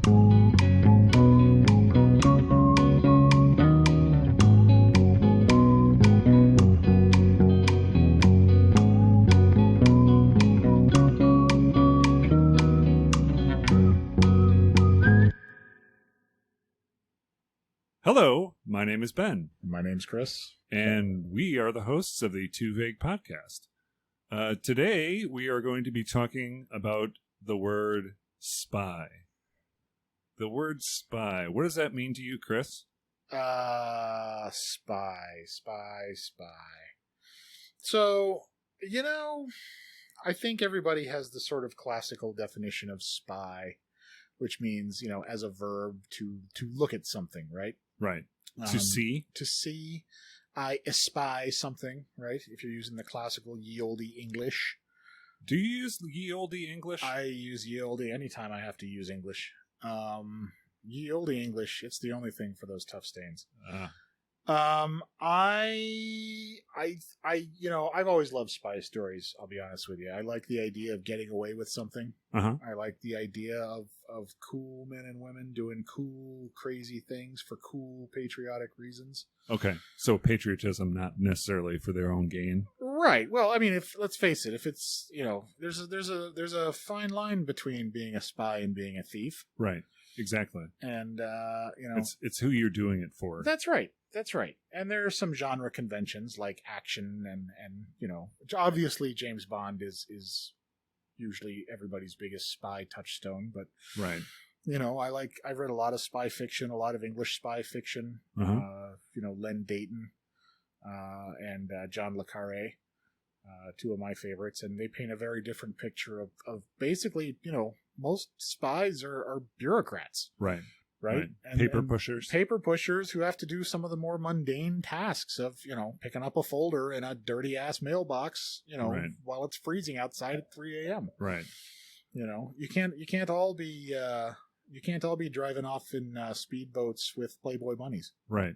Hello, my name is Ben. My name's Chris. And we are the hosts of the Too Vague podcast. Today, we are going to be talking about the word spy. The word spy. What does that mean to you, Chris? Spy. So, I think everybody has the sort of classical definition of spy, which means, as a verb to look at something, right? Right. To see? To see. I espy something, right? If you're using the classical ye olde English. Do you use ye olde English? I use ye olde anytime I have to use English. Ye olde English, it's the only thing for those tough stains. I've always loved spy stories, I'll be honest with you. I like the idea of getting away with something. Uh-huh. I like the idea of cool men and women doing cool, crazy things for cool, patriotic reasons. Okay, so patriotism not necessarily for their own gain. Right. Well, I mean, let's face it, if it's, there's a fine line between being a spy and being a thief. Right. Exactly. And, it's who you're doing it for. That's right. And there are some genre conventions like action and obviously James Bond is usually everybody's biggest spy touchstone, but right. I've read a lot of spy fiction, a lot of English spy fiction, Len Deighton, and John le Carré, two of my favorites, and they paint a very different picture of basically, most spies are bureaucrats. Right. Right? Paper pushers who have to do some of the more mundane tasks of, picking up a folder in a dirty ass mailbox, right. while it's freezing outside at 3 a.m. Right. You can't all be driving off in speedboats with Playboy bunnies. Right.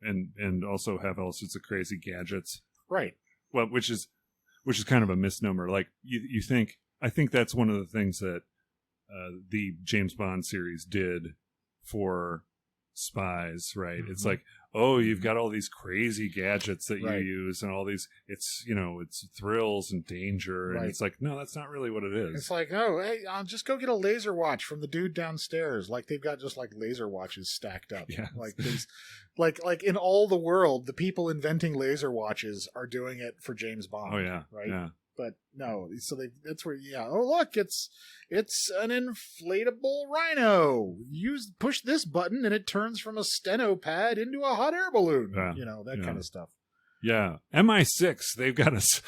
And also have all sorts of crazy gadgets. Right. Well, which is kind of a misnomer. Like I think that's one of the things that the James Bond series did for spies, right? Mm-hmm. It's like, oh, you've got all these crazy gadgets that you use and all these, it's thrills and danger. And it's like, no, that's not really what it is. It's like, oh, hey, I'll just go get a laser watch from the dude downstairs. Like they've got just like laser watches stacked up. Yeah. Like these, like in all the world, the people inventing laser watches are doing it for James Bond. Oh yeah. Right. Yeah. But no, so that's where, oh look, it's an inflatable rhino. Push this button and it turns from a steno pad into a hot air balloon. That kind of stuff. Yeah, MI6. They've got us,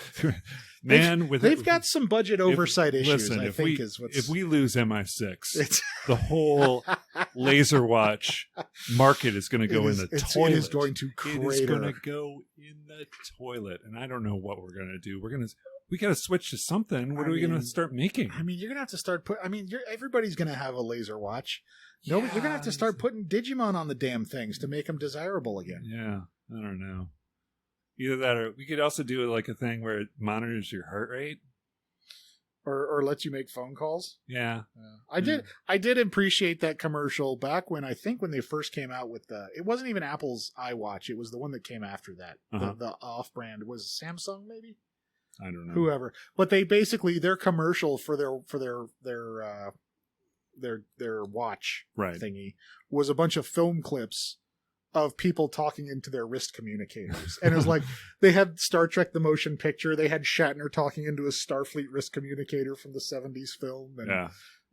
man. They've got some budget oversight issues. Listen, if we lose MI6, the whole laser watch market is going to go in the toilet. It is going to crater. It is going to go in the toilet, and I don't know what we're going to do. We got to switch to something. What are we going to start making? I mean, you're going to have to start everybody's going to have a laser watch. No, you're going to have to start putting Digimon on the damn things to make them desirable again. Yeah, I don't know. Either that, or we could also do like a thing where it monitors your heart rate, or lets you make phone calls. Yeah, I did appreciate that commercial back when they first came out with it wasn't even Apple's iWatch. It was the one that came after that. Uh-huh. The off-brand was Samsung, maybe. I don't know. Whoever, but they basically their commercial for their watch thingy was a bunch of film clips of people talking into their wrist communicators. And it was like, they had Star Trek the Motion Picture, they had Shatner talking into a Starfleet wrist communicator from the 70s film. And,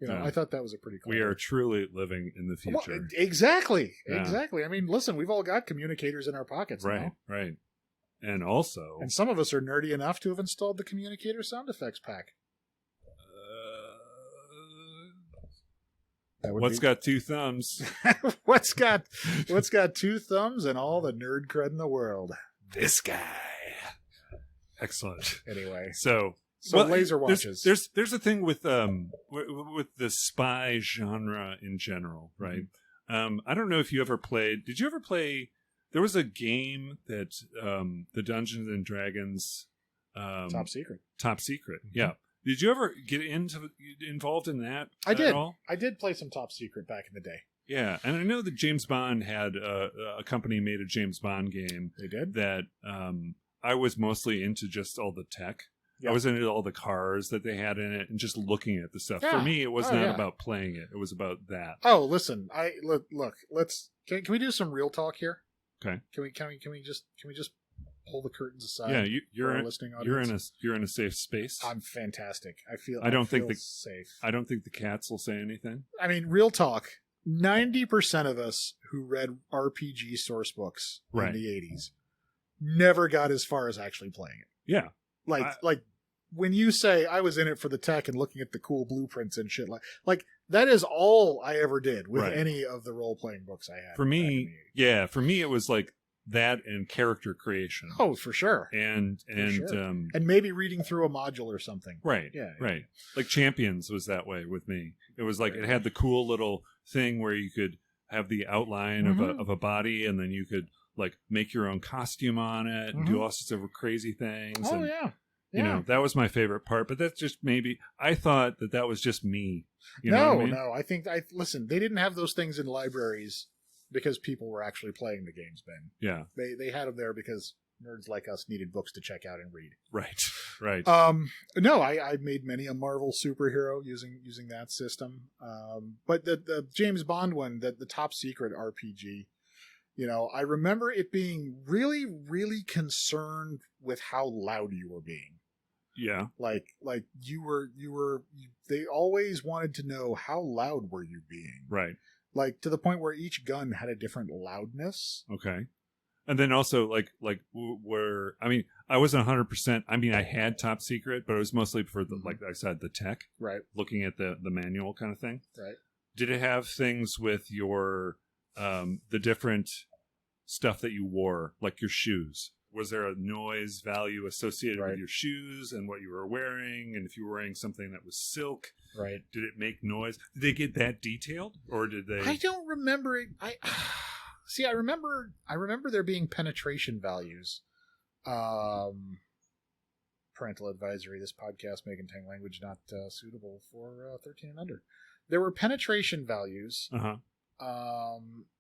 I thought that was a pretty cool. We are truly living in the future. Well, exactly. I mean, listen, we've all got communicators in our pockets now. Right. And also... And some of us are nerdy enough to have installed the communicator sound effects pack. What's got two thumbs? What's got two thumbs and all the nerd cred in the world? This guy. Excellent. Anyway, so laser watches. There's a thing with the spy genre in general, right? Mm-hmm. I don't know if you ever played. Did you ever play? There was a game that the Dungeons and Dragons Top Secret. Mm-hmm. Yeah. Did you ever get involved in that? I did. At all? I did play some Top Secret back in the day. Yeah, and I know that James Bond had a company made a James Bond game. They did? That I was mostly into just all the tech. Yeah. I was into all the cars that they had in it and just looking at the stuff. Yeah. For me, it was not about playing it. It was about that. Oh, listen. Look. Can we do some real talk here? Okay. Can we just pull the curtains aside? Yeah, you're listening audience? you're in a safe space. I'm fantastic. I feel safe. I don't think the cats will say anything. I mean, real talk. 90% of us who read RPG source books in the 80s never got as far as actually playing it. Yeah. Like when you say I was in it for the tech and looking at the cool blueprints and shit, like that is all I ever did with any of the role-playing books I had. For me, it was like that and character creation. Oh, for sure. And maybe reading through a module or something. Right. Yeah. Right. Like Champions was that way with me. It was like it had the cool little thing where you could have the outline of a body, and then you could like make your own costume on it and do all sorts of crazy things. Oh, and, yeah. You know, that was my favorite part, but that's just maybe I thought that was just me. No, I think listen, they didn't have those things in libraries because people were actually playing the games, Ben. Yeah. They had them there because nerds like us needed books to check out and read. Right. No, I made many a Marvel superhero using that system. But the James Bond one, the Top Secret RPG, I remember it being really, really concerned with how loud you were being. Yeah. Like they always wanted to know how loud were you being. Right. Like to the point where each gun had a different loudness. Okay. And then also I wasn't 100%. I mean, I had Top Secret, but it was mostly for the, like I said, the tech. Right. Looking at the manual kind of thing. Right. Did it have things with your, the different stuff that you wore, like your shoes? Was there a noise value associated with your shoes and what you were wearing? And if you were wearing something that was silk, did it make noise? Did they get that detailed, or did they? I don't remember it. See. I remember there being penetration values. Parental advisory: this podcast may contain language not suitable for 13 and under. There were penetration values.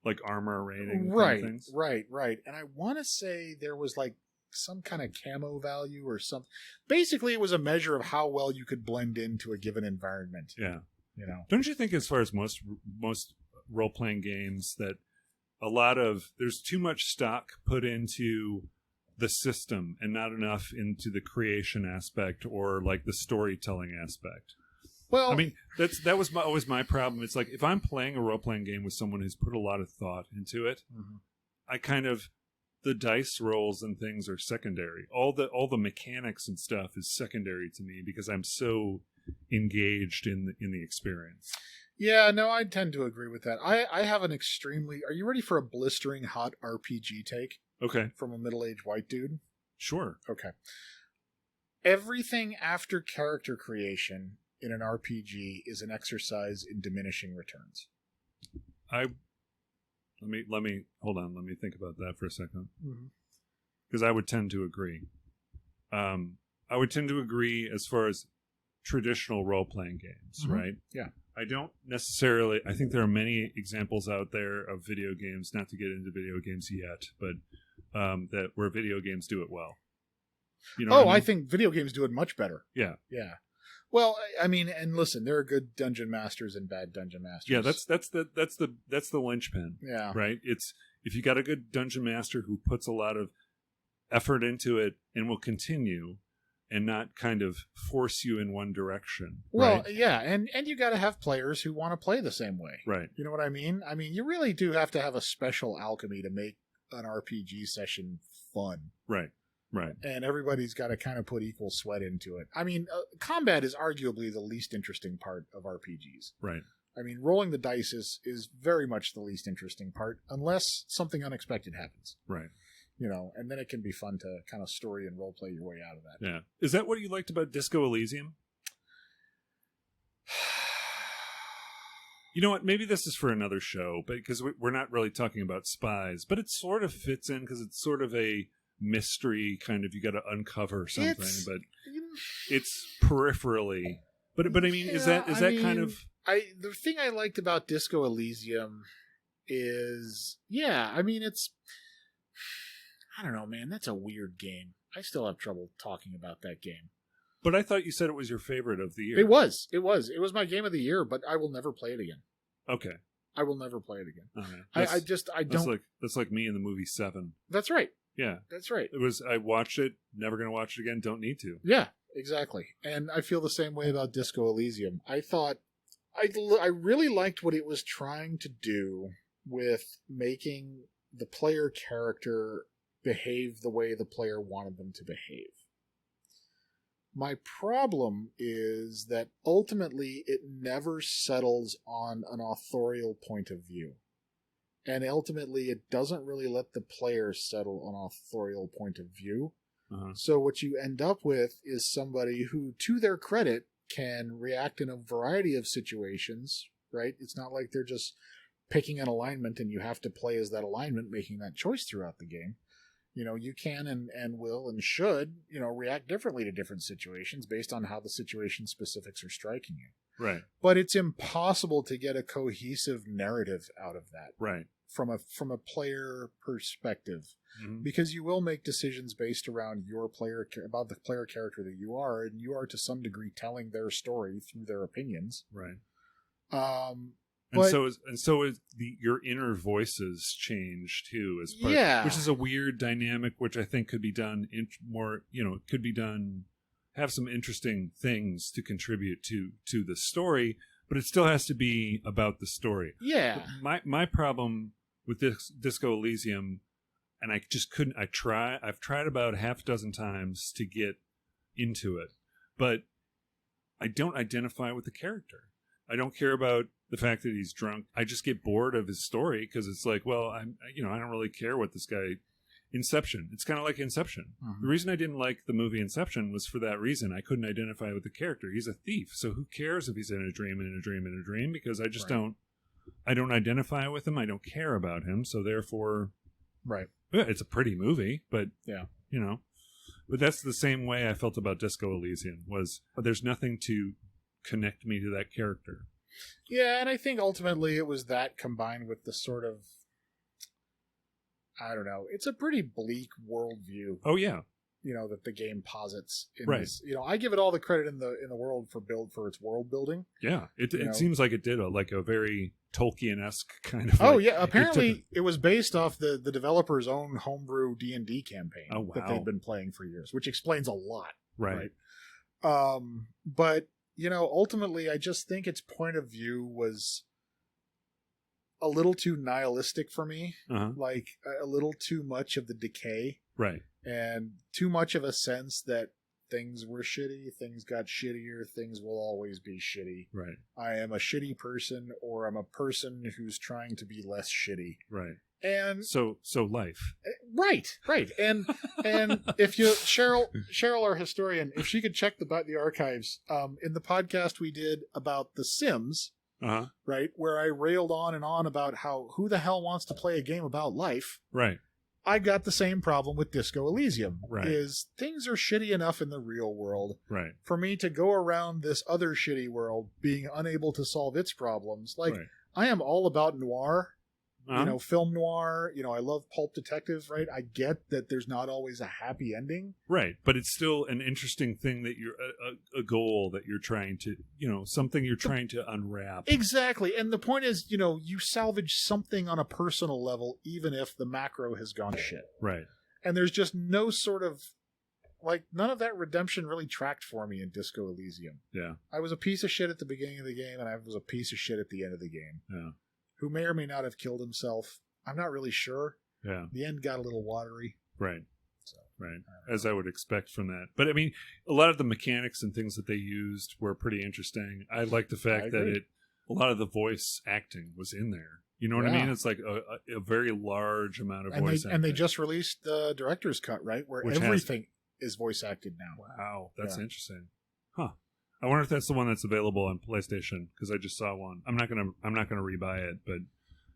Like armor rating, right? Things. Right. And I want to say there was like some kind of camo value or something. Basically, it was a measure of how well you could blend into a given environment. Yeah. Don't you think, as far as most role playing games, that there's too much stock put into the system and not enough into the creation aspect or like the storytelling aspect? Well, I mean, that was always my problem. It's like if I'm playing a role-playing game with someone who's put a lot of thought into it, I kind of the dice rolls and things are secondary. All the mechanics and stuff is secondary to me because I'm so engaged in the experience. Yeah, no, I tend to agree with that. I have an extremely. Are you ready for a blistering hot RPG take? Okay, from a middle-aged white dude. Sure. Okay. Everything after character creation in an RPG is an exercise in diminishing returns. Let me hold on. Let me think about that for a second. Because I would tend to agree. I would tend to agree as far as traditional role-playing games, right? Yeah. I don't necessarily. I think there are many examples out there of video games. Not to get into video games yet, but that where video games do it well. You know? I think video games do it much better. Yeah. Yeah. Well, I mean, and listen, there are good dungeon masters and bad dungeon masters. Yeah, that's the linchpin. Yeah. Right? It's if you got a good dungeon master who puts a lot of effort into it and will continue and not kind of force you in one direction. Well, right? Yeah, and you got to have players who want to play the same way. Right. You know what I mean? I mean, you really do have to have a special alchemy to make an RPG session fun. Right. Right. And everybody's got to kind of put equal sweat into it. I mean, combat is arguably the least interesting part of RPGs. Right. I mean, rolling the dice is very much the least interesting part, unless something unexpected happens. Right. And then it can be fun to kind of story and role play your way out of that. Yeah. Is that what you liked about Disco Elysium? You know what? Maybe this is for another show, but because we're not really talking about spies, but it sort of fits in because it's sort of a mystery kind of, you got to uncover something. But it's peripherally. But I mean, is that kind of... The thing I liked about Disco Elysium is, I mean, it's... I don't know, man. That's a weird game. I still have trouble talking about that game. But I thought you said it was your favorite of the year. It was. It was my game of the year, but I will never play it again. Okay. I will never play it again. Okay. I don't... That's like me in the movie Seven. That's right. Yeah. That's right. I watched it, never going to watch it again, don't need to. Yeah, exactly. And I feel the same way about Disco Elysium. I thought... I really liked what it was trying to do with making the player character behave the way the player wanted them to behave. My problem is that ultimately it never settles on an authorial point of view. And ultimately it doesn't really let the player settle on an authorial point of view. Uh-huh. So what you end up with is somebody who, to their credit, can react in a variety of situations, right? It's not like they're just picking an alignment and you have to play as that alignment, making that choice throughout the game. You know, you can and will and should, react differently to different situations based on how the situation specifics are striking you. Right. But it's impossible to get a cohesive narrative out of that. Right. From a player perspective. Mm-hmm. Because you will make decisions based around about the player character that you are, and you are to some degree telling their story through their opinions. Right. Your inner voices change too, as part, which is a weird dynamic, which I think could be done have some interesting things to contribute to the story, but it still has to be about the story. Yeah. But my problem with this Disco Elysium, and I just couldn't. I've tried about half a dozen times to get into it, but I don't identify with the character. I don't care about the fact that he's drunk. I just get bored of his story because it's like, well, I don't really care what this guy. Inception. It's kind of like Inception. Mm-hmm. The reason I didn't like the movie Inception was for that reason. I couldn't identify with the character. He's a thief, so who cares if he's in a dream? Because I just don't. I don't identify with him. I don't care about him. So therefore, right. Yeah, it's a pretty movie, but yeah, But that's the same way I felt about Disco Elysium. There's nothing to connect me to that character. Yeah, and I think ultimately it was that combined with the sort of, I don't know, it's a pretty bleak worldview. Oh yeah, that the game posits. Right. This, I give it all the credit in the world for its world building. Yeah, it seems like it did a very Tolkien-esque kind of. Oh yeah, apparently it was based off the developer's own homebrew D&D campaign that they've been playing for years, which explains a lot. Right. But ultimately, I just think its point of view was a little too nihilistic for me. Uh-huh. Like a little too much of the decay. Right. And too much of a sense that things were shitty, things got shittier, things will always be shitty. Right. I am a shitty person, or I'm a person who's trying to be less shitty. Right. And so life. Right. And if Cheryl, our historian, if she could check the archives, in the podcast we did about The Sims, uh-huh. right, where I railed on and on about who the hell wants to play a game about life. Right. I got the same problem with Disco Elysium. Right. Is things are shitty enough in the real world. Right. For me to go around this other shitty world being unable to solve its problems. Like, right. I am all about noir. Uh-huh. Film noir, I love pulp detective, right? I get that there's not always a happy ending. Right, but it's still an interesting thing that you're a goal that you're trying to, something you're trying to unwrap. Exactly. And the point is, you salvage something on a personal level, even if the macro has gone shit. Right. And there's just no sort of, none of that redemption really tracked for me in Disco Elysium. Yeah. I was a piece of shit at the beginning of the game, and I was a piece of shit at the end of the game. Yeah. Who may or may not have killed himself. I'm not really sure. Yeah. The end got a little waterly. Right. So, right. As I would expect from that. But I mean, a lot of the mechanics and things that they used were pretty interesting. I like the fact that a lot of the voice acting was in there. You know what I mean? It's like a very large amount of voice acting. And they just released the director's cut, right? Where everything is voice acted now. Wow. That's interesting. Huh. I wonder if that's the one that's available on PlayStation, because I just saw one. I'm not gonna rebuy it, but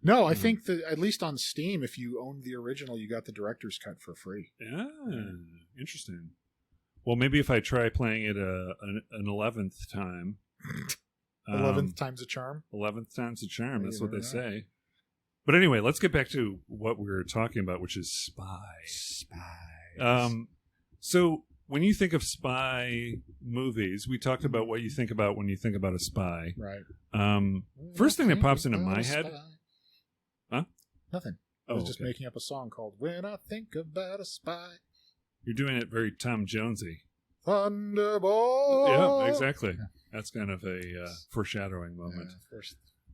no, I think that at least on Steam, if you owned the original, you got the director's cut for free. Yeah, interesting. Well, maybe if I try playing it an 11th time. 11th time's a charm. 11th time's a charm. That's what they know. say. But anyway, let's get back to what we were talking about, which is spy. So when you think of spy movies, we talked about what you think about when you think about a spy. Right. First thing that pops into my head. Huh? Nothing. I was just making up a song called When I Think About a Spy. You're doing it very Tom Jonesy. Thunderbolt. Yeah, exactly. Yeah. That's kind of a foreshadowing moment.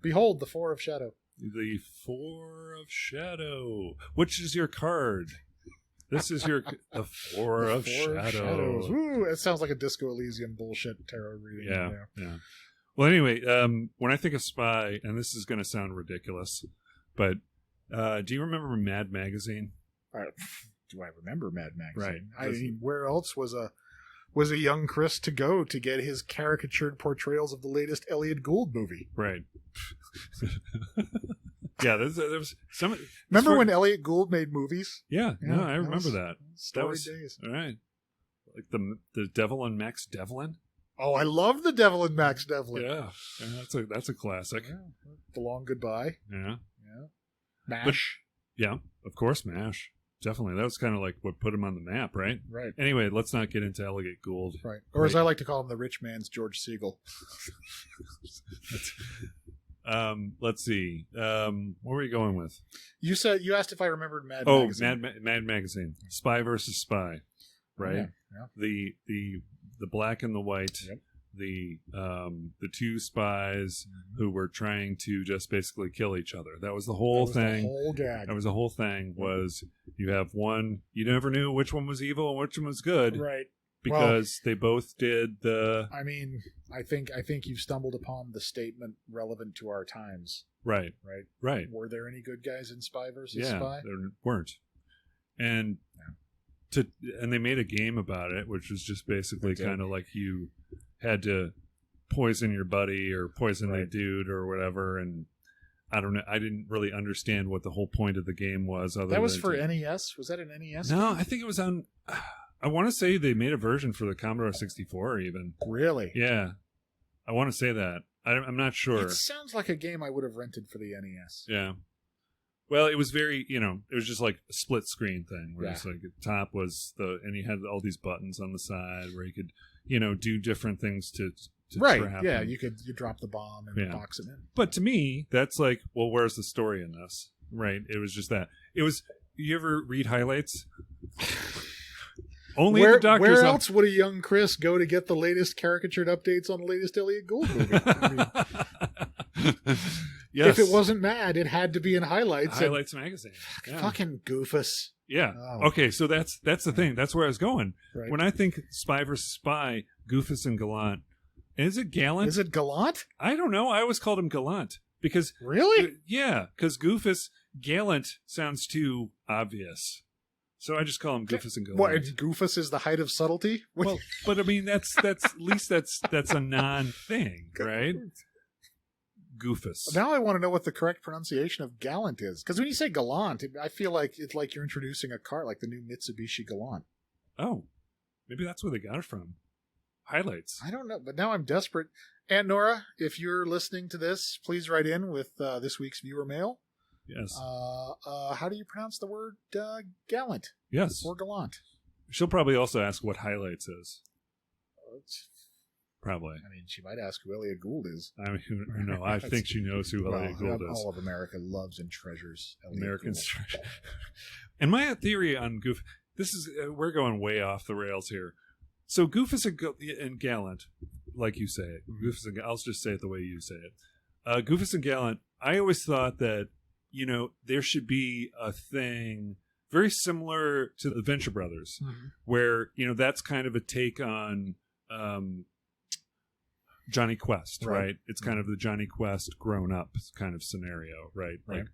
Behold, the Four of Shadow. The Four of Shadow. Which is your card? This is your the Four of Shadows. Ooh, it sounds like a Disco Elysium bullshit tarot reading. Yeah. Well, anyway, when I think of spy, and this is going to sound ridiculous, but do you remember Mad Magazine? Do I remember Mad Magazine? Right. I mean, where else was a young Chris to go to get his caricatured portrayals of the latest Elliot Gould movie? Right. Yeah, there was some. Remember when Elliot Gould made movies? Yeah, no, I remember that. That was days. All right. Like the Devil and Max Devlin. Oh, I love the Devil and Max Devlin. Yeah, that's a classic. Yeah. The Long Goodbye. Yeah. MASH. Yeah, of course, MASH. Definitely. That was kind of like what put him on the map, right? Right. Anyway, let's not get into Elliot Gould. Right. Or as I like to call him, the rich man's George Siegel. Let's see. What were you going with? You asked if I remembered Mad Magazine. Mad Magazine. Spy versus Spy. Right? Yeah. The black and the white. Yep. The two spies who were trying to just basically kill each other. That was the whole thing. The whole gag. That was the whole thing. Was you have one, you never knew which one was evil and which one was good, right? Because they both did the. I mean, I think you've stumbled upon the statement relevant to our times. Right. Were there any good guys in Spy versus Spy? There weren't, and they made a game about it, which was just basically kind of like you had to poison your buddy or poison a dude or whatever, and I don't know. I didn't really understand what the whole point of the game was. That was for NES. Was that an NES? No, I think it was on. I want to say they made a version for the Commodore 64, even. Really? Yeah, I want to say that. I'm not sure. It sounds like a game I would have rented for the NES. Yeah. Well, it was very, it was just like a split screen thing where it's like the top was and you had all these buttons on the side where you could, do different things to trap. Yeah, you drop the bomb and box it in. But to me, that's like, well, where's the story in this? Right? It was just that. It was. You ever read highlights? Only the doctors. Where else would a young Chris go to get the latest caricatured updates on the latest Elliot Gould movie? Yes. If it wasn't Mad, it had to be in Highlights. Highlights magazine. Yeah. Fucking Goofus. Yeah. Oh. Okay, so that's the thing. That's where I was going. Right. When I think Spy versus Spy, Goofus and Gallant, is it Gallant? Is it Gallant? I don't know. I always called him Gallant because really, because Goofus Gallant sounds too obvious. So I just call him Goofus and Gallant. What? Goofus is the height of subtlety. Well, but I mean that's at least that's a non-thing, right? Goofus. Now I want to know what the correct pronunciation of Gallant is. Because when you say Gallant, I feel like it's like you're introducing a car, like the new Mitsubishi Galant. Oh, maybe that's where they got it from. Highlights. I don't know, but now I'm desperate. Aunt Nora, if you're listening to this, please write in with this week's viewer mail. Yes. How do you pronounce the word gallant? Yes. Or gallant? She'll probably also ask what highlights is. Probably. I mean, she might ask who Elliot Gould is. I mean, no, I think she knows who Elliot Gould is. All of America loves and treasures Elliot Americans treasure. And my theory on Goof, we're going way off the rails here. So Goofus and Gallant, like you say it, Goofus and I'll just say it the way you say it. Goofus and Gallant, I always thought that, there should be a thing very similar to the Venture Brothers, where, that's kind of a take on Johnny Quest, right? It's kind of the Johnny Quest grown up kind of scenario, right? Like,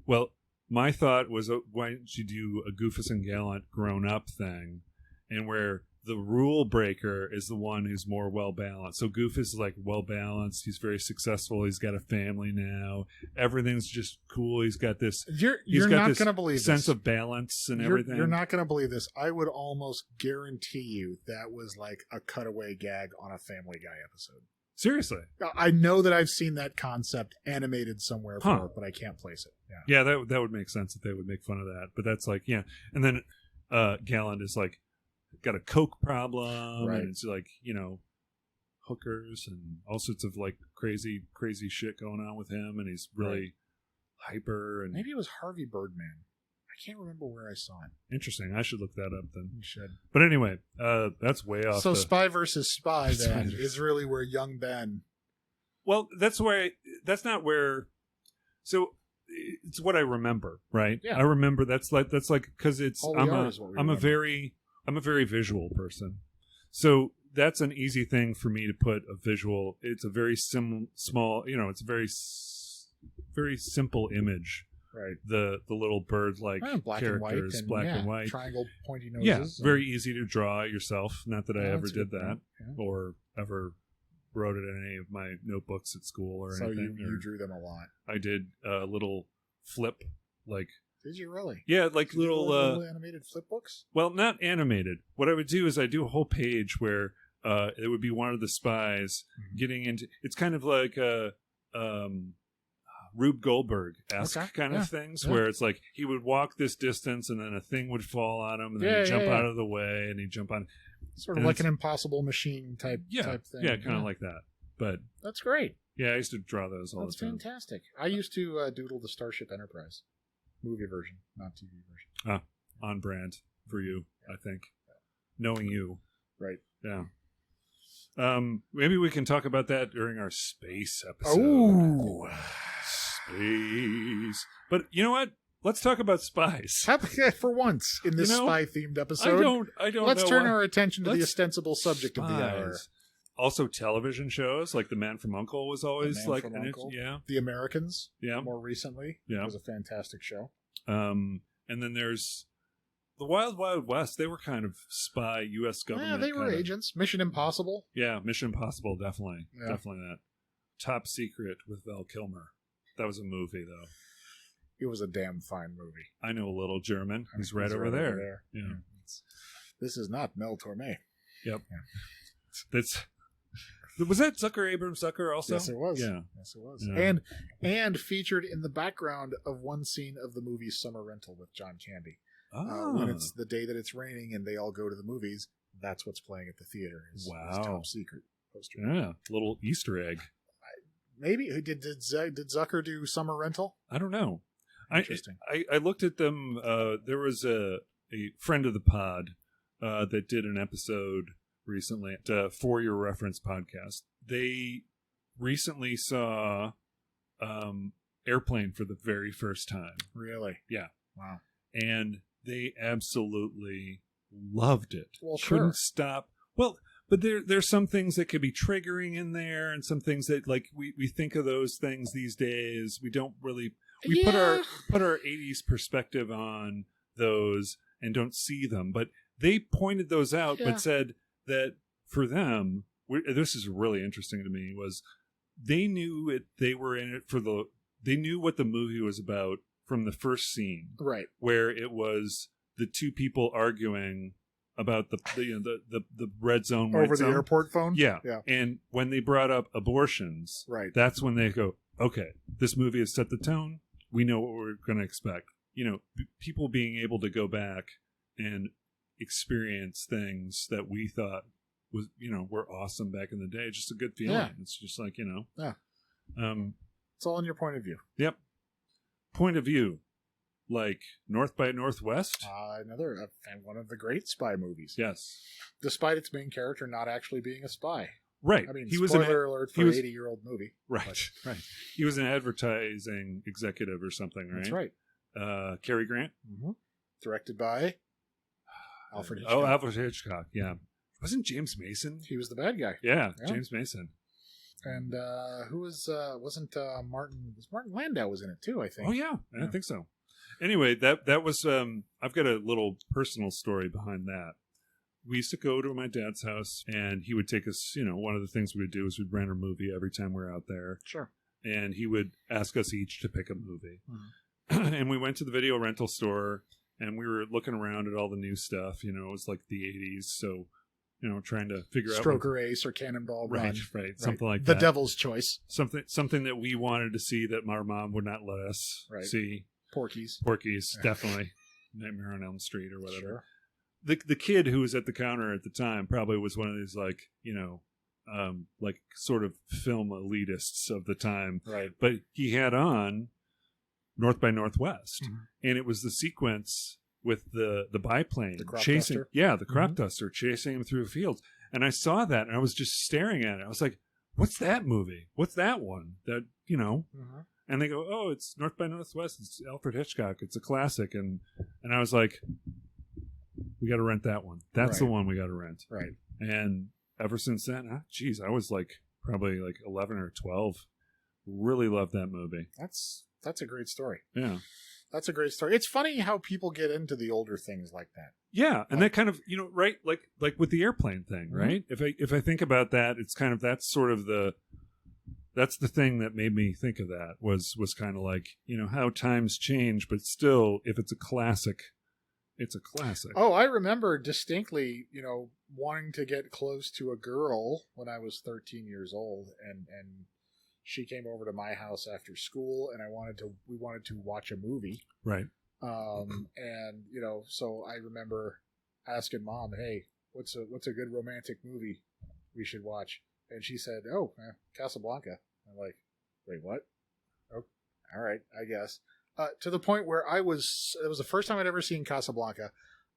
well, my thought was, why don't you do a Goofus and Gallant grown up thing, and where the rule breaker is the one who's more well balanced. So Goofus is like well balanced. He's very successful. He's got a family now. Everything's just cool. He's got this. You're not going to believe sense this. of balance and everything. You're not going to believe this. I would almost guarantee you that was like a cutaway gag on a Family Guy episode. Seriously, I know that I've seen that concept animated somewhere before, but I can't place it. Yeah, that would make sense that they would make fun of that. But that's like, yeah. And then Gallant is like, got a coke problem, right. And it's like, hookers and all sorts of like crazy shit going on with him, and he's really hyper. And maybe it was Harvey Birdman. I can't remember where I saw it. Interesting. I should look that up then. You should. But anyway, that's way off. So Spy versus Spy then is really where young Ben. Well, that's not where. So it's what I remember, right? Yeah. I remember that's like because it's I'm a very visual person, so that's an easy thing for me to put a visual. It's a very small, it's a very simple image. Right. The little bird like characters, black and white, triangle, pointy noses. Yeah, very easy to draw yourself. Not that I ever did that or ever wrote it in any of my notebooks at school or anything. So you drew them a lot. I did a little flip, like. Did you really? Yeah, like little animated flip books. Well, not animated. What I would do is I do a whole page where it would be one of the spies getting into. It's kind of like a. Rube Goldberg-esque kind of things, where it's like he would walk this distance and then a thing would fall on him and then he'd jump out of the way and he'd jump on. Sort of like an Impossible Machine type thing. Yeah, kind of like that. But that's great. Yeah, I used to draw those all the time. That's fantastic. I used to doodle the Starship Enterprise movie version, not TV version. On brand for you, I think. Knowing you. Right. Yeah. Maybe we can talk about that during our space episode. Oh, space. But you know what? Let's talk about spies. For once in this spy-themed episode. I don't. Let's turn our attention to the ostensible subject of the hour. Also, television shows like The Man from U.N.C.L.E. was always like The Americans. Yeah. More recently. Yeah. It was a fantastic show. And then there's the Wild Wild West. They were kind of spy U.S. government. Yeah, they were agents. Mission Impossible. Yeah, Mission Impossible, definitely. Yeah. Definitely that. Top Secret with Val Kilmer. That was a movie, though. It was a damn fine movie. I know a little German. He's right over there. Yeah. This is not Mel Torme. Yep. Yeah. Was that Zucker Abrams Zucker also? Yes, it was. Yeah. Yes, it was. Yeah. And featured in the background of one scene of the movie Summer Rental with John Candy. When it's the day that it's raining and they all go to the movies, that's what's playing at the theater. Is Top Secret poster. Yeah, little Easter egg. Maybe did Zucker do Summer Rental? I don't know. Interesting. I looked at them. There was a friend of the pod that did an episode recently For Your Reference podcast. They recently saw Airplane for the very first time. Really? Yeah. Wow. And they absolutely loved it. Well, couldn't stop. Well, but there's some things that could be triggering in there, and some things that like we think of those things these days. We don't really put our 80s perspective on those and don't see them. But they pointed those out, but said that for them, this is really interesting to me, was they knew it. They were in it they knew what the movie was about from the first scene, right? Where it was the two people arguing about the red zone, white over zone. The airport phone. Yeah. And when they brought up abortions, right, that's when they go, okay, this movie has set the tone. We know what we're going to expect. People being able to go back and experience things that we thought was, were awesome back in the day. Just a good feeling. Yeah. It's just like, yeah. It's all in your point of view. Yep. Point of view. Like North by Northwest? And one of the great spy movies. Yes. Despite its main character not actually being a spy. Right. I mean, spoiler alert for an 80-year-old movie. Right. Right. He was an advertising executive or something, right? That's right. Cary Grant? Mm-hmm. Directed by Alfred Hitchcock. Oh, Alfred Hitchcock, yeah. Wasn't James Mason? He was the bad guy. Yeah. James Mason. And who was, Martin Landau was in it too, I think. Oh, yeah. I think so. Anyway, that was, I've got a little personal story behind that. we used to go to my dad's house, and he would take us, one of the things we would do is we'd rent a movie every time we were out there. Sure. And he would ask us each to pick a movie. Mm-hmm. And we went to the video rental store, and we were looking around at all the new stuff. It was like the 80s, so, trying to figure out... Stroker Ace or Cannonball Run. Right, something like the that. The Devil's Choice. Something that we wanted to see that our mom would not let us see. Porky's, definitely. Nightmare on Elm Street or whatever. Sure. The kid who was at the counter at the time probably was one of these like sort of film elitists of the time. Right. But he had on North by Northwest, mm-hmm. and it was the sequence with the biplane the crop chasing. duster. Yeah, the crop mm-hmm. duster chasing him through the fields. And I saw that, and I was just staring at it. I was like, "What's that movie? What's that one?" That Mm-hmm. And they go, "Oh, it's North by Northwest. It's Alfred Hitchcock. It's a classic." And I was like, "We got to rent that one. That's the one we got to rent." Right. And ever since then, I was like probably like 11 or 12. Really loved that movie. That's a great story. Yeah. That's a great story. It's funny how people get into the older things like that. Yeah, and that kind of, right, like with the airplane thing, mm-hmm. right? If I think about that, it's kind of that's the thing that made me think of that was kind of like, how times change, but still, if it's a classic, it's a classic. Oh, I remember distinctly, wanting to get close to a girl when I was 13 years old, and she came over to my house after school, and we wanted to watch a movie. Right. And so I remember asking Mom, "Hey, what's a good romantic movie we should watch?" And she said, "Oh, Casablanca." I'm like, "Wait, what?" "Oh, all right, I guess." To the point where it was the first time I'd ever seen Casablanca.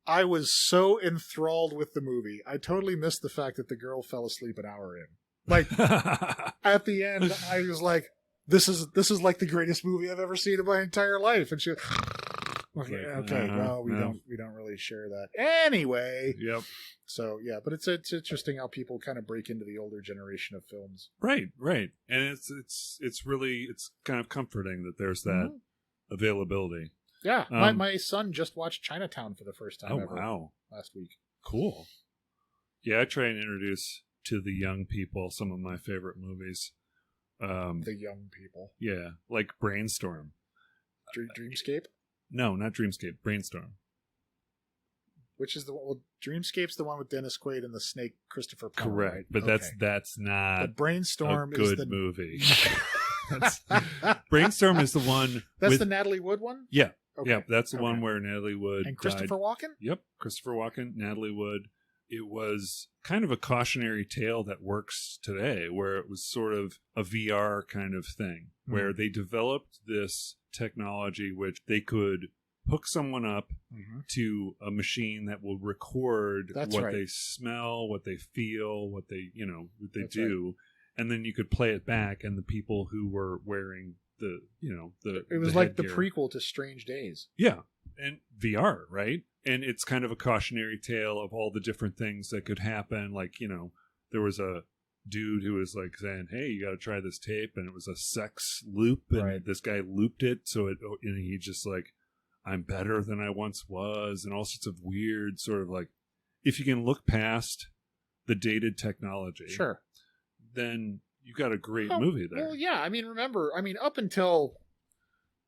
I was so enthralled with the movie. I totally missed the fact that the girl fell asleep an hour in. Like, at the end, I was like, this is like the greatest movie I've ever seen in my entire life. And she okay, well, we don't really share that. Anyway. Yep. So, yeah, but it's interesting how people kind of break into the older generation of films. Right. And it's really kind of comforting that there's that mm-hmm. availability. Yeah, my son just watched Chinatown for the first time ever last week. Cool. Yeah, I try and introduce to the young people some of my favorite movies. The young people? Yeah, like Brainstorm. Dreamscape? No, not Dreamscape. Brainstorm. Which is the one? Well, Dreamscape's the one with Dennis Quaid and the snake Christopher Plummer. Correct, right? but that's not but Brainstorm a good is the movie. Brainstorm is the one. That's the Natalie Wood one? Yeah. Okay. Yeah, that's the one where Natalie Wood and Christopher died. Walken? Yep, Christopher Walken, Natalie Wood. It was kind of a cautionary tale that works today, where it was sort of a VR kind of thing, where they developed this technology which they could hook someone up to a machine that will record they smell, what they feel, what they do, right. And then you could play it back, and the people who were wearing it was like the prequel to Strange Days. Yeah, and VR, right? And it's kind of a cautionary tale of all the different things that could happen. Like, there was a dude who was like saying, "Hey, you got to try this tape," and it was a sex loop, and this guy looped it, and he just like, "I'm better than I once was," and all sorts of weird sort of like, if you can look past the dated technology, sure, then you got a great movie there. Well, yeah, remember, up until,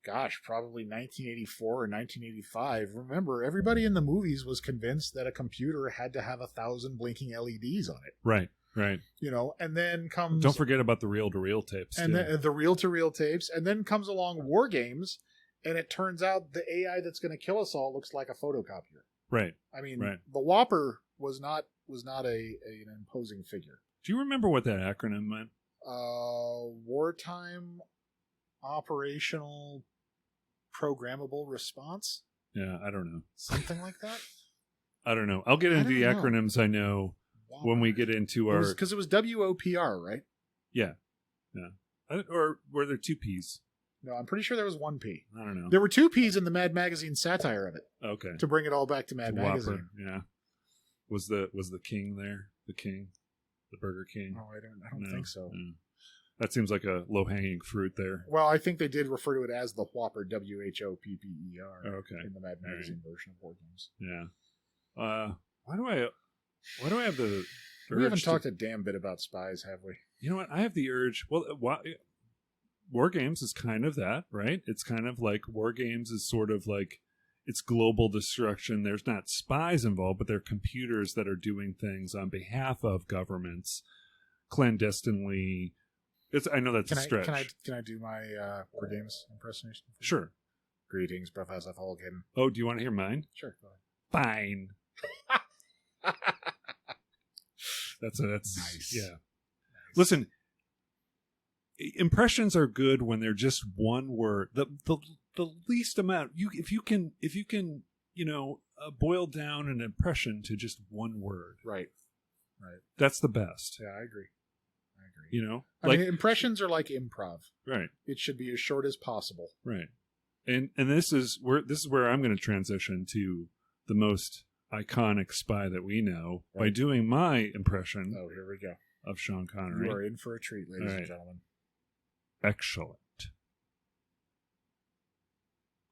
probably 1984 or 1985, remember, everybody in the movies was convinced that a computer had to have 1,000 blinking LEDs on it. Right. And then comes... Don't forget about the reel-to-reel tapes, and the reel-to-reel tapes, and then comes along War Games, and it turns out the AI that's going to kill us all looks like a photocopier. Right. The Whopper was not an imposing figure. Do you remember what that acronym meant? Wartime Operational Programmable Response? Yeah, I don't know. Something like that? I don't know. I'll get into the acronyms I know when we get into our... Because it was WOPR, right? Yeah. Or were there two Ps? No, I'm pretty sure there was one P. I don't know. There were two Ps in the Mad Magazine satire of it. Okay. To bring it all back to Mad Magazine. Yeah. Was the king there? The king? The Burger King? Oh, I don't think so. No. That seems like a low-hanging fruit there. Well, I think they did refer to it as the Whopper, WHOPPER. Okay. In the Mad Magazine version of War Games. Yeah. Why do I Why do I have the urge? We haven't talked a damn bit about spies, have we? You know what? I have the urge. Well, War Games is kind of that, right? It's kind of like War Games is sort of like it's global destruction. There's not spies involved, but they're computers that are doing things on behalf of governments clandestinely. I know that's a stretch. Can I do my War Games impersonation? Sure. Greetings, Professor Falcon. Oh, do you want to hear mine? Sure. Go ahead. Fine. That's nice. Yeah. Nice. Listen, impressions are good when they're just one word. The least amount if you can boil down an impression to just one word. Right. That's the best. Yeah, I agree. You know, I mean, impressions are like improv. Right. It should be as short as possible. Right. And this is where I'm going to transition to the most iconic spy that we know by doing my impression. Oh, here we go. Of Sean Connery. You are in for a treat, ladies and gentlemen. Excellent.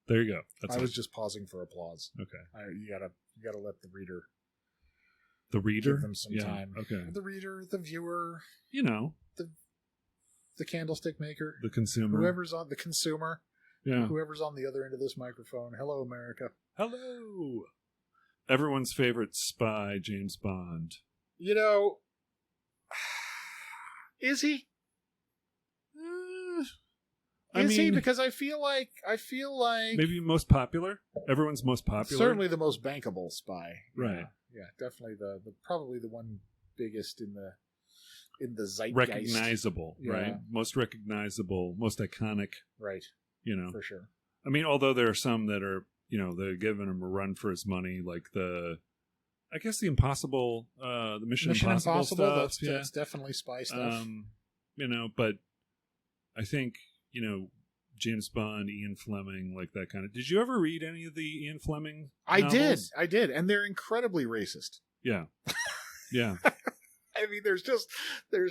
There you go. I was just pausing for applause. Okay. You gotta let the reader. The reader? Give them some time. Okay. The reader, the viewer. You know. The candlestick maker. The consumer. Whoever's on the consumer. Yeah. Whoever's on the other end of this microphone. Hello, America. Hello. Everyone's favorite spy, James Bond. You know, is he? Is he? Because I feel like maybe most popular. Everyone's most popular. Certainly the most bankable spy. Right. Yeah, definitely the probably the one biggest in the zeitgeist. Recognizable, right? Most recognizable, most iconic. Right. You know, for sure. I mean, although there are some that are, they're giving him a run for his money, like the Impossible, the Mission Impossible stuff. That's definitely spy stuff. But I think, James Bond, Ian Fleming, like that kind of. Did you ever read any of the Ian Fleming novels? I did, and they're incredibly racist. Yeah, yeah. I mean, there's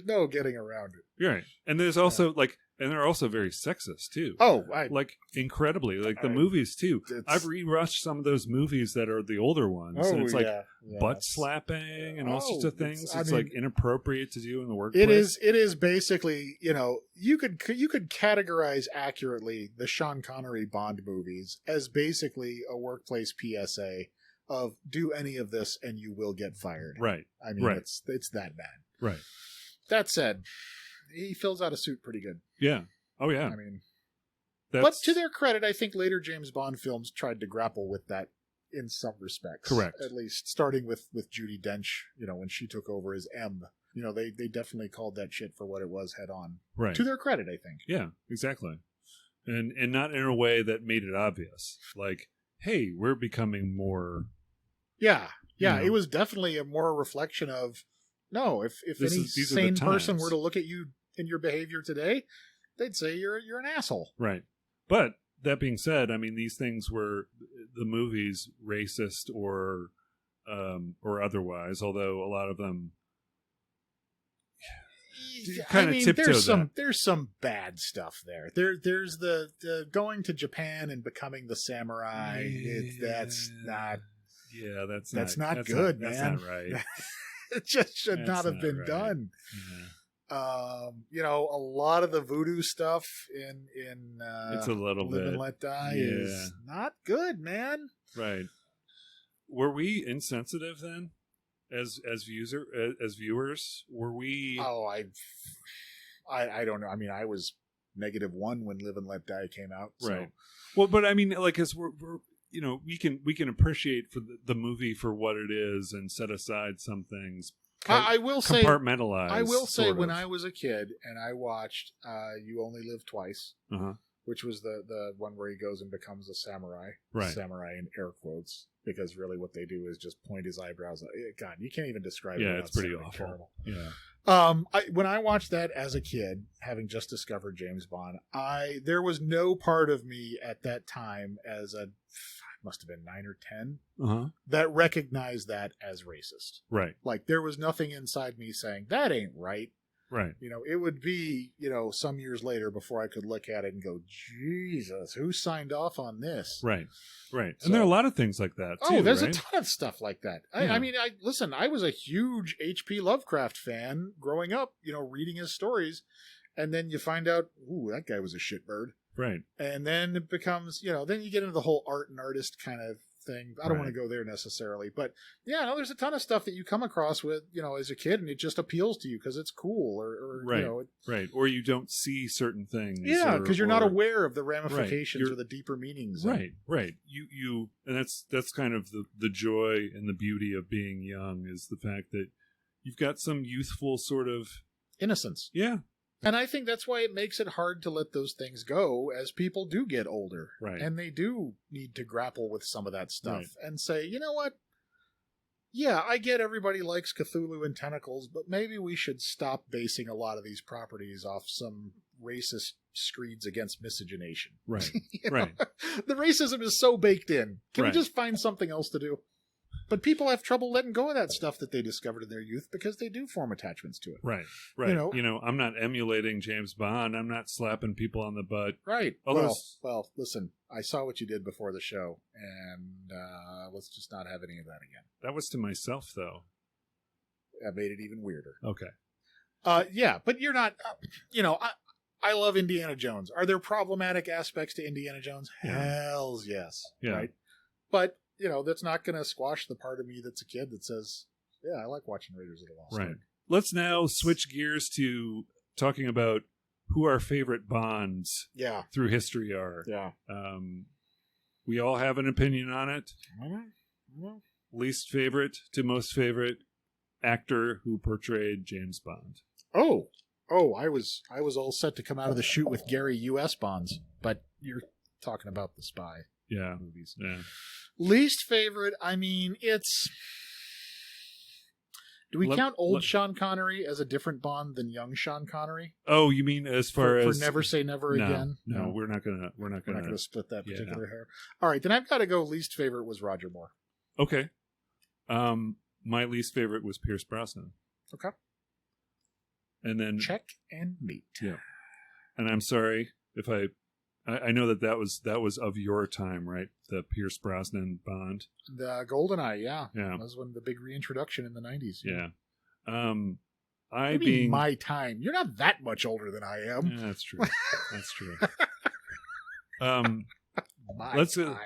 no getting around it. Right, and there's also and they're also very sexist too. Oh, incredibly, the movies too. I've rewatched some of those movies that are the older ones, and it's butt slapping and all sorts of things. It's inappropriate to do in the workplace. It is basically, you could categorize accurately the Sean Connery Bond movies as basically a workplace PSA of do any of this and you will get fired. Right. I mean, it's that bad. Right. That said, he fills out a suit pretty good. Yeah. Oh, yeah. I mean, but to their credit, I think later James Bond films tried to grapple with that in some respects. Correct. At least starting with Judi Dench, when she took over as M. They definitely called that shit for what it was head on. Right. To their credit, I think. Yeah, exactly. And not in a way that made it obvious. Like, hey, we're becoming more... Yeah. It was definitely a more reflection of, no, if any sane person were to look at you and your behavior today, they'd say you're an asshole. Right. But that being said, I mean, these things were the movies racist or otherwise, although a lot of them kind of tiptoe that. There's some bad stuff there. There's the going to Japan and becoming the samurai. That's not good, man. That's not right. It just should not have been done. Yeah. A lot of the voodoo stuff in it's a little Live bit. and Let Die is not good, man. Right. Were we insensitive then, as viewers? Were we? Oh, I don't know. I mean, I was -1 when Live and Let Die came out. So. Right. Well, but I mean, as we're we can appreciate for the movie for what it is and set aside some things. I will say compartmentalize. I will say when I was a kid and I watched You Only Live Twice, which was the one where he goes and becomes a samurai. Right. Samurai in air quotes, because really what they do is just point his eyebrows. God, you can't even describe it. Yeah, it's pretty awful. Terrible. Yeah. When I watched that as a kid, having just discovered James Bond, there was no part of me at that time must have been 9 or 10 that recognized that as racist. Right. Like there was nothing inside me saying that ain't right. Right. It would be, some years later before I could look at it and go, Jesus, who signed off on this? Right. Right. So, and there are a lot of things like that, too, there's right? a ton of stuff like that. Yeah. I mean, listen, I was a huge H.P. Lovecraft fan growing up, reading his stories. And then you find out, ooh, that guy was a shitbird. Right. And then it becomes, then you get into the whole art and artist kind of thing. I don't want to go there necessarily. But, there's a ton of stuff that you come across with, as a kid, and it just appeals to you because it's cool. Or right. Right. Or you don't see certain things. Yeah, because you're not aware of the ramifications or the deeper meanings. Right. Right. And that's kind of the joy and the beauty of being young, is the fact that you've got some youthful sort of innocence. Yeah. And I think that's why it makes it hard to let those things go as people do get older. Right. And they do need to grapple with some of that stuff and say, you know what? Yeah, I get everybody likes Cthulhu and tentacles, but maybe we should stop basing a lot of these properties off some racist screeds against miscegenation. Right. Right. The racism is so baked in. Can we just find something else to do? But people have trouble letting go of that stuff that they discovered in their youth because they do form attachments to it. Right, right. I'm not emulating James Bond. I'm not slapping people on the butt. Right. Well, listen, I saw what you did before the show, and let's just not have any of that again. That was to myself, though. That made it even weirder. Okay. Yeah, but you're not, I love Indiana Jones. Are there problematic aspects to Indiana Jones? Yeah. Hells yes. Yeah. Right? But that's not going to squash the part of me that's a kid that says, yeah, I like watching Raiders of the Lost Ark. Right. Let's now switch gears to talking about who our favorite Bonds through history are. Yeah. We all have an opinion on it. Mm-hmm. Least favorite to most favorite actor who portrayed James Bond. Oh, I was all set to come out of the chute with Gary U.S. Bonds, but you're talking about the spy movies. Yeah. Least favorite, I mean, it's... Do we count old Sean Connery as a different Bond than young Sean Connery? Oh, you mean as far as... For Never Say Never Again? No, we're not gonna split that particular hair. All right, then I've got to go least favorite was Roger Moore. Okay. My least favorite was Pierce Brosnan. Okay. And then... Check and mate. Yeah. And I'm sorry if I know that was of your time, right? The Pierce Brosnan Bond. The GoldenEye, yeah. That was one of the big reintroduction in the 90s. Yeah. I mean my time. You're not that much older than I am. Yeah, that's true. That's true. My time.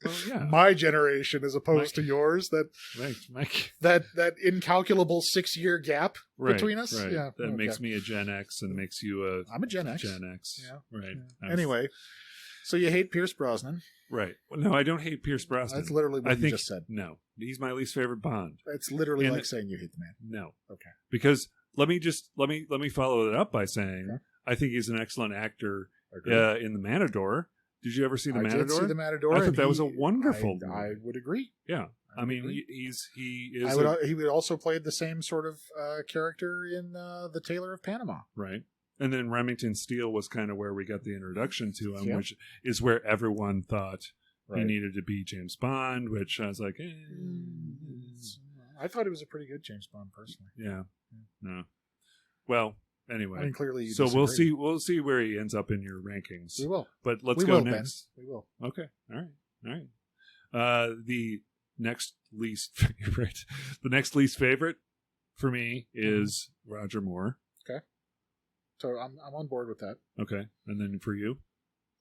Well, yeah. My generation as opposed to yours. That incalculable 6-year gap between us. Right. Yeah. That makes me a Gen X and makes you I'm a Gen X. Gen X. Yeah. Right. Yeah. Anyway, so you hate Pierce Brosnan. Right. Well, no, I don't hate Pierce Brosnan. That's literally what you just said. No. He's my least favorite Bond. It's literally like saying you hate the man. No. Okay. Because let me follow that up by saying I think he's an excellent actor in The Matador. Did you ever see The Matador? I did see The Matador. I thought that was a wonderful movie. I would agree. Yeah. I mean, he is. He would also play the same sort of character in The Tailor of Panama. Right. And then Remington Steele was kind of where we got the introduction to him, which is where everyone thought he needed to be James Bond, which I was like, I thought it was a pretty good James Bond, personally. Yeah. No. Well, anyway. I mean, clearly you so disagree. we'll see where he ends up in your rankings. We will. But let's go next. Ben. We will. Okay. All right. The next least favorite for me is Roger Moore. Okay. So I'm on board with that. Okay. And then for you?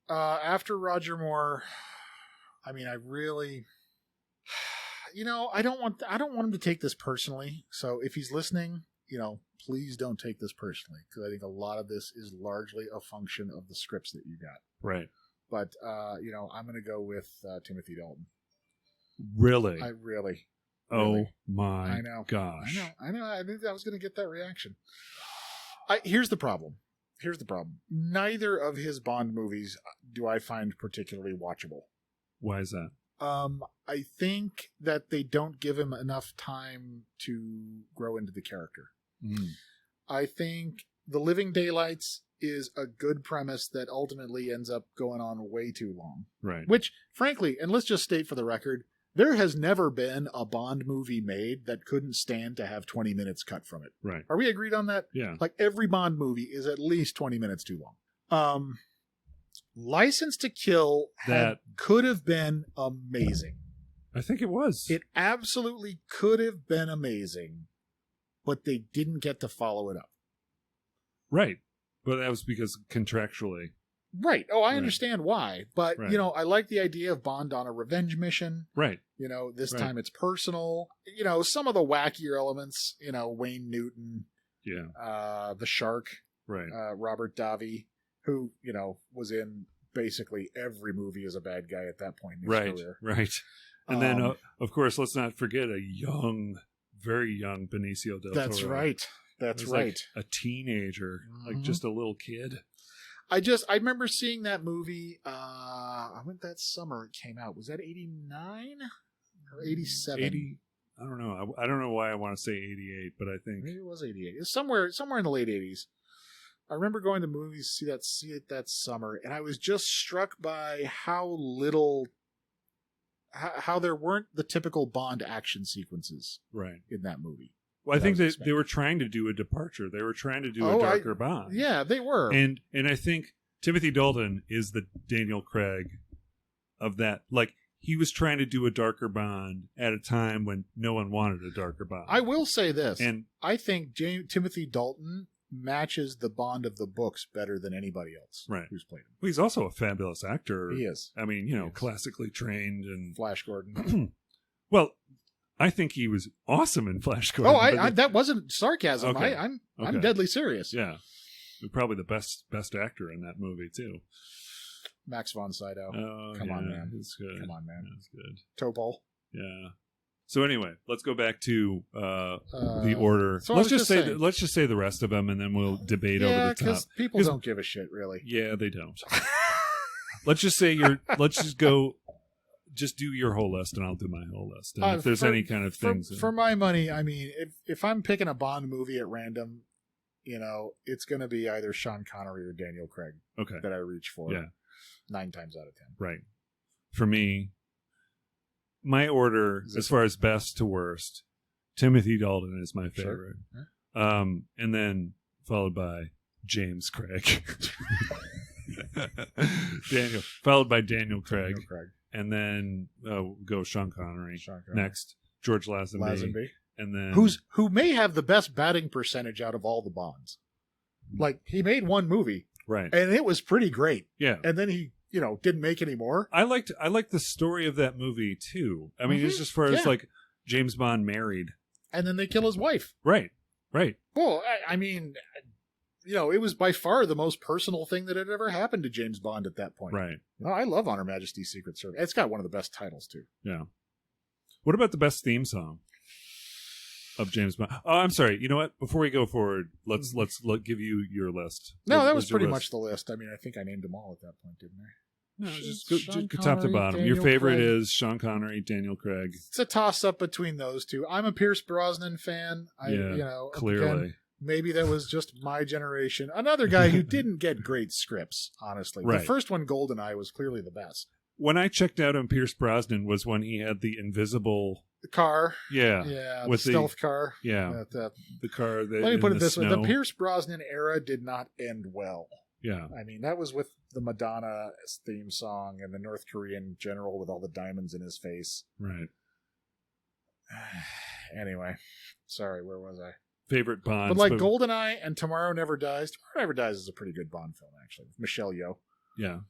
After Roger Moore, I mean, I really, I don't want him to take this personally. So if he's listening, please don't take this personally, because I think a lot of this is largely a function of the scripts that you got. Right. But I'm going to go with Timothy Dalton. Really? I really. Oh my gosh! I know. I knew I was going to get that reaction. Here's the problem. Neither of his Bond movies do I find particularly watchable. Why is that? I think that they don't give him enough time to grow into the character. Mm. I think The Living Daylights is a good premise that ultimately ends up going on way too long. Right. Which, frankly, and let's just state for the record, There has never been a Bond movie made that couldn't stand to have 20 minutes cut from it. Right. Are we agreed on that? Yeah. Like every Bond movie is at least 20 minutes too long. License to Kill could have been amazing. I think it was. It absolutely could have been amazing, but they didn't get to follow it up. Right. But that was because contractually. Right. Oh, I understand why. But, Right. you know, I like the idea of Bond on a revenge mission. Right. You know, this time it's personal. You know, some of the wackier elements, you know, Wayne Newton. Yeah. The Shark. Right. Robert Davi, who, you know, was in basically every movie as a bad guy at that point in his career. Right. And then, of course, let's not forget a young, very young Benicio del Toro. That's right. That's right. Like a teenager, like just a little kid. I remember seeing that movie. I went that summer it came out. Was that 89 or 87? I don't know. I don't know why I want to say 88, but I think maybe it was 88. It was somewhere in the late 80s. I remember going to movies to see it that summer, and I was just struck by how there weren't the typical Bond action sequences in that movie. Well, I think that they were trying to do a departure. They were trying to do a darker Bond. Yeah, they were. And I think Timothy Dalton is the Daniel Craig of that. Like, he was trying to do a darker Bond at a time when no one wanted a darker Bond. I will say this. And I think Timothy Dalton matches the Bond of the books better than anybody else who's played him. Well, he's also a fabulous actor. He is. I mean, you know, classically trained. And Flash Gordon. Well, I think he was awesome in Flash Gordon. Oh, that wasn't sarcasm. Okay. I'm deadly serious. Yeah. Probably the best actor in that movie, too. Max von Sydow. Oh, Come on, man. It's good. Come on, man. It's good. Topol. Yeah. So anyway, let's go back to the order. So let's just say the rest of them, and then we'll debate over the top. Because people don't give a shit, really. Yeah, they don't. Let's just say let's just go. Just do your whole list, and I'll do my whole list. And if there's any kind of things for my money, I mean, if I'm picking a Bond movie at random, you know, it's going to be either Sean Connery or Daniel Craig. That I reach for. Yeah. 9 times out of 10. Right. For me, my order as far as best to worst, Timothy Dalton is my favorite. Sure. And then followed by James Craig. Followed by Daniel Craig. And then go Sean Connery. Next, George Lazenby. And then who may have the best batting percentage out of all the Bonds. Like, he made one movie. Right. And it was pretty great. Yeah. And then he, you know, didn't make any more. I liked the story of that movie too. I mean, it's just as far as like James Bond married. And then they kill his wife. Right. Well, I mean, you know, it was by far the most personal thing that had ever happened to James Bond at that point. Right. Well, I love On Her Majesty's Secret Service. It's got one of the best titles too. Yeah. What about the best theme song of James Bond? Oh, I'm sorry. You know what? Before we go forward, let's give you your list. No, that was pretty much the list. I mean, I think I named them all at that point, didn't I? No, just go top to bottom. Your favorite is Sean Connery, Daniel Craig. It's a toss-up between those two. I'm a Pierce Brosnan fan. Clearly. Again, maybe that was just my generation. Another guy who didn't get great scripts, honestly. Right. The first one, GoldenEye, was clearly the best. When I checked out on Pierce Brosnan was when he had the invisible car. Yeah. With the stealth car. Yeah. The car that. Let me put it this way. The Pierce Brosnan era did not end well. Yeah. I mean, that was with the Madonna theme song and the North Korean general with all the diamonds in his face. Right. Anyway. Sorry, where was I? Favorite Bonds. But like GoldenEye and Tomorrow Never Dies. Tomorrow Never Dies is a pretty good Bond film, actually. Michelle Yeoh. Yeah.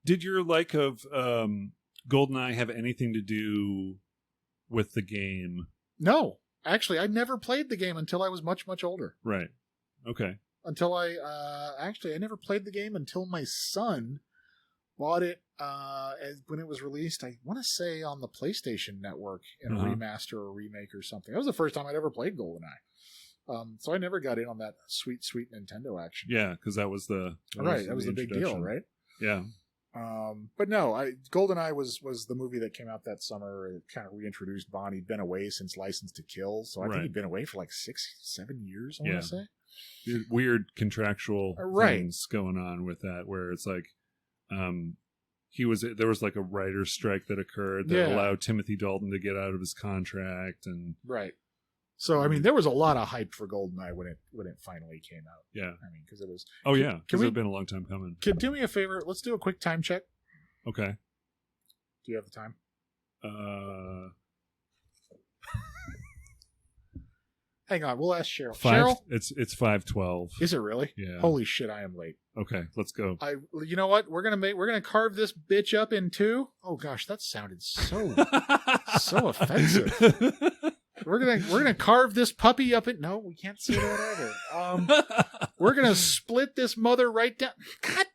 Did your like of GoldenEye have anything to do with the game? No. Actually, I never played the game until I was much, much older. Right. Okay. Until I never played the game until my son bought it when it was released. I want to say on the PlayStation Network in a remaster or remake or something. That was the first time I'd ever played GoldenEye. So I never got in on that sweet, sweet Nintendo action. Yeah, because that was the big deal, right? Yeah. But no, GoldenEye was the movie that came out that summer. It kind of reintroduced Bond. He'd been away since License to Kill, so I think he'd been away for like 6-7 years. I want to say. Weird contractual things going on with that, where it's like, there was like a writer's strike that occurred that allowed Timothy Dalton to get out of his contract, and right. So I mean, there was a lot of hype for GoldenEye when it finally came out. Yeah, I mean, because it was. Oh yeah, because it's been a long time coming. Do me a favor. Let's do a quick time check. Okay. Do you have the time? Hang on, we'll ask Cheryl. Cheryl, it's 5:12. Is it really? Yeah. Holy shit, I am late. Okay, let's go. You know what? We're gonna carve this bitch up in two. Oh gosh, that sounded so offensive. We're gonna carve this puppy up in. No, we can't say that either. We're gonna split this mother right down. God,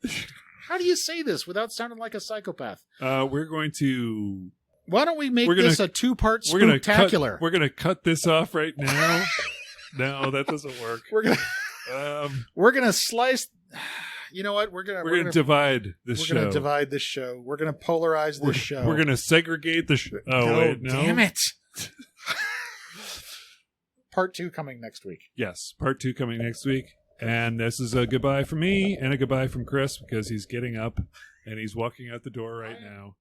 how do you say this without sounding like a psychopath? We're going to. Why don't we make this a 2-part Spooktacular? We're gonna cut this off right now. No, that doesn't work. We're gonna slice. You know what? We're gonna divide this show. We're gonna divide this show. We're gonna polarize this show. We're gonna segregate the show. Oh wait, no! Damn it! Part 2 coming next week. Yes, part 2 coming next week. And this is a goodbye from me and a goodbye from Chris because he's getting up and he's walking out the door right now.